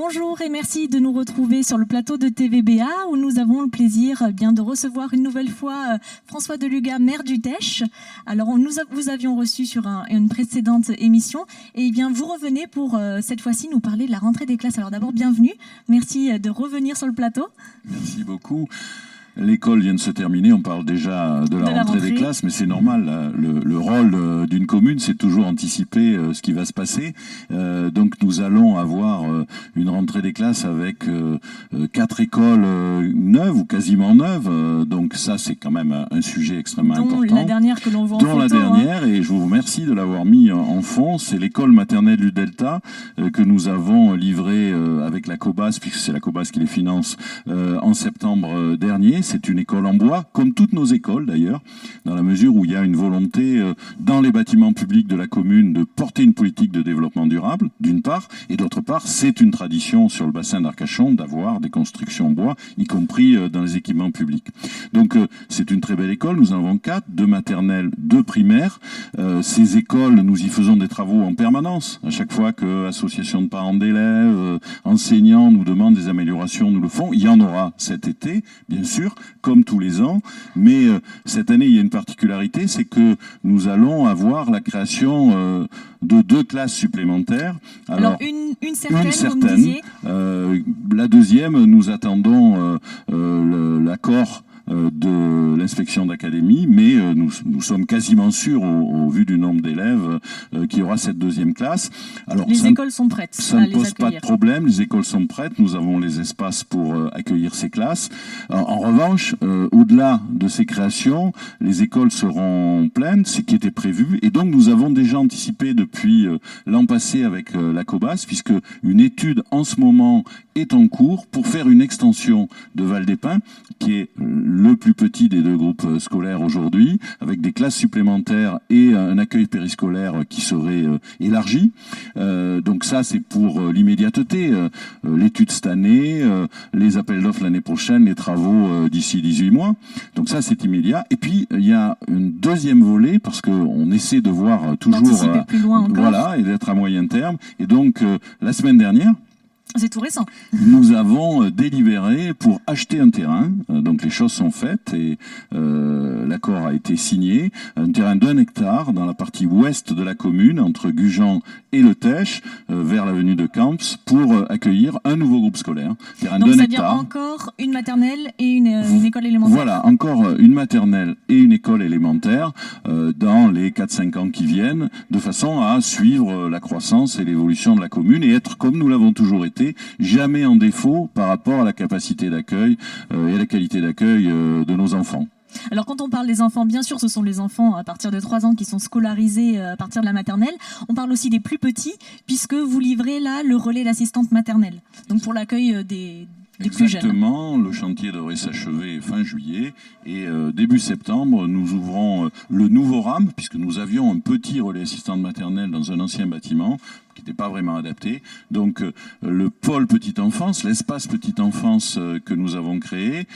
Bonjour et merci de nous retrouver sur le plateau de TVBA où nous avons le plaisir de recevoir une nouvelle fois François Deluga, maire du Teche. Alors vous avions reçu sur une précédente émission et bien vous revenez pour cette fois-ci nous parler de la rentrée des classes. Alors d'abord bienvenue, merci de revenir sur le plateau. Merci beaucoup. L'école vient de se terminer, on parle déjà de la rentrée des classes, mais c'est normal. Le rôle d'une commune, c'est toujours anticiper ce qui va se passer. Donc nous allons avoir une rentrée des classes avec 4 écoles neuves ou quasiment neuves. Donc ça, c'est quand même un sujet extrêmement important. Dont la dernière que l'on voit en photo. Dont la dernière, et je vous remercie de l'avoir mis en fond, c'est l'école maternelle du Delta que nous avons livrée avec la COBAS, puisque c'est la COBAS qui les finance, en septembre dernier. C'est une école en bois, comme toutes nos écoles d'ailleurs, dans la mesure où il y a une volonté dans les bâtiments publics de la commune de porter une politique de développement durable, d'une part, et d'autre part, c'est une tradition sur le bassin d'Arcachon d'avoir des constructions en bois, y compris dans les équipements publics. Donc c'est une très belle école, nous en avons 4, 2 maternelles, 2 primaires. Ces écoles, nous y faisons des travaux en permanence. À chaque fois que associations de parents d'élèves, enseignants nous demandent des améliorations, nous le font. Il y en aura cet été, bien sûr, comme tous les ans, mais cette année il y a une particularité, c'est que nous allons avoir la création de 2 classes supplémentaires. Alors une certaine, vous me disiez. La deuxième, nous attendons l'accord de l'inspection d'académie, mais nous sommes quasiment sûrs, au vu du nombre d'élèves, qu'il y aura cette deuxième classe. Alors, les écoles sont prêtes. Ça ne pose pas de problème, les écoles sont prêtes, nous avons les espaces pour accueillir ces classes. En revanche, au-delà de ces créations, les écoles seront pleines, ce qui était prévu, et donc nous avons déjà anticipé depuis l'an passé avec la COBAS, puisque une étude en ce moment est en cours pour faire une extension de Val-des-Pins, qui est le plus petit des 2 groupes scolaires aujourd'hui, avec des classes supplémentaires et un accueil périscolaire qui serait élargi. Donc ça, c'est pour l'immédiateté. L'étude cette année, les appels d'offres l'année prochaine, les travaux d'ici 18 mois. Donc ça, c'est immédiat. Et puis, il y a un deuxième volet, parce qu'on essaie de voir toujours... plus loin encore. Voilà, et d'être à moyen terme. Et donc, la semaine dernière... C'est tout récent. Nous avons délibéré pour acheter un terrain, donc les choses sont faites et l'accord a été signé, un terrain d'1 hectare dans la partie ouest de la commune, entre Gujan et le Teche, vers l'avenue de Camps, pour accueillir un nouveau groupe scolaire. Terrain donc d'1 hectare. C'est-à-dire encore une maternelle et une école élémentaire. Voilà, encore une maternelle et une école élémentaire dans les 4-5 ans qui viennent, de façon à suivre la croissance et l'évolution de la commune et être, comme nous l'avons toujours été, jamais en défaut par rapport à la capacité d'accueil et à la qualité d'accueil de nos enfants. Alors quand on parle des enfants, bien sûr, ce sont les enfants à partir de 3 ans qui sont scolarisés à partir de la maternelle. On parle aussi des plus petits, puisque vous livrez là le relais d'assistante maternelle. Donc pour l'accueil des plus jeunes. Exactement, le chantier devrait s'achever fin juillet et début septembre, nous ouvrons le nouveau RAM, puisque nous avions un petit relais assistante maternelle dans un ancien bâtiment qui n'était pas vraiment adapté. Donc le pôle petite enfance, l'espace petite enfance que nous avons créé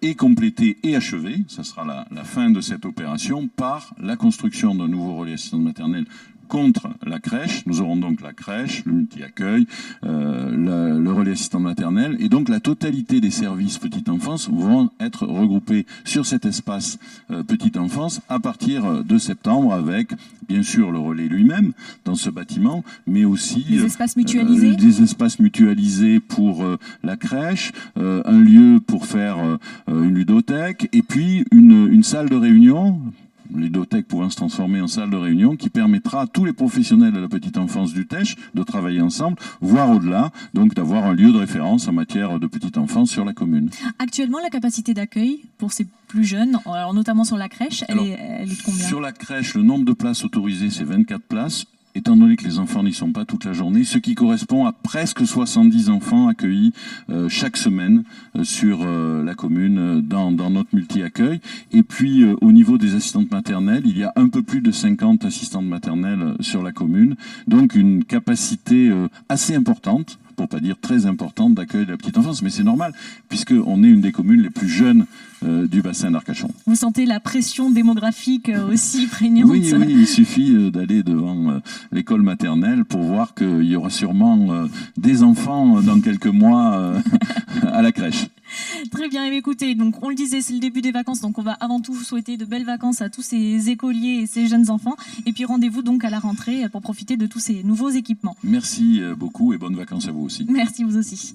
est complété et achevé. Ça sera la fin de cette opération par la construction d'un nouveau relais assistante maternelle contre la crèche. Nous aurons donc la crèche, le multi-accueil, le relais assistant maternel, et donc la totalité des services petite enfance vont être regroupés sur cet espace petite enfance à partir de septembre, avec bien sûr le relais lui-même dans ce bâtiment, mais aussi des espaces mutualisés, des espaces mutualisés pour la crèche, un lieu pour faire une ludothèque, et puis une salle de réunion, ludothèque pouvant se transformer en salle de réunion, qui permettra à tous les professionnels de la petite enfance du Teche de travailler ensemble, voire au-delà, donc d'avoir un lieu de référence en matière de petite enfance sur la commune. Actuellement, la capacité d'accueil pour ces plus jeunes, alors notamment sur la crèche, elle est de combien? Sur la crèche, le nombre de places autorisées, c'est 24 places. Étant donné que les enfants n'y sont pas toute la journée, ce qui correspond à presque 70 enfants accueillis chaque semaine sur la commune dans notre multi-accueil. Et puis au niveau des assistantes maternelles, il y a un peu plus de 50 assistantes maternelles sur la commune, donc une capacité assez importante pour pas dire très importante, d'accueil de la petite enfance. Mais c'est normal, puisqu'on est une des communes les plus jeunes du bassin d'Arcachon. Vous sentez la pression démographique aussi prégnante? Oui, il suffit d'aller devant l'école maternelle pour voir qu'il y aura sûrement des enfants dans quelques mois à la crèche. Très bien, écoutez, donc on le disait, c'est le début des vacances, donc on va avant tout vous souhaiter de belles vacances à tous ces écoliers et ces jeunes enfants. Et puis rendez-vous donc à la rentrée pour profiter de tous ces nouveaux équipements. Merci beaucoup et bonnes vacances à vous aussi. Merci, vous aussi.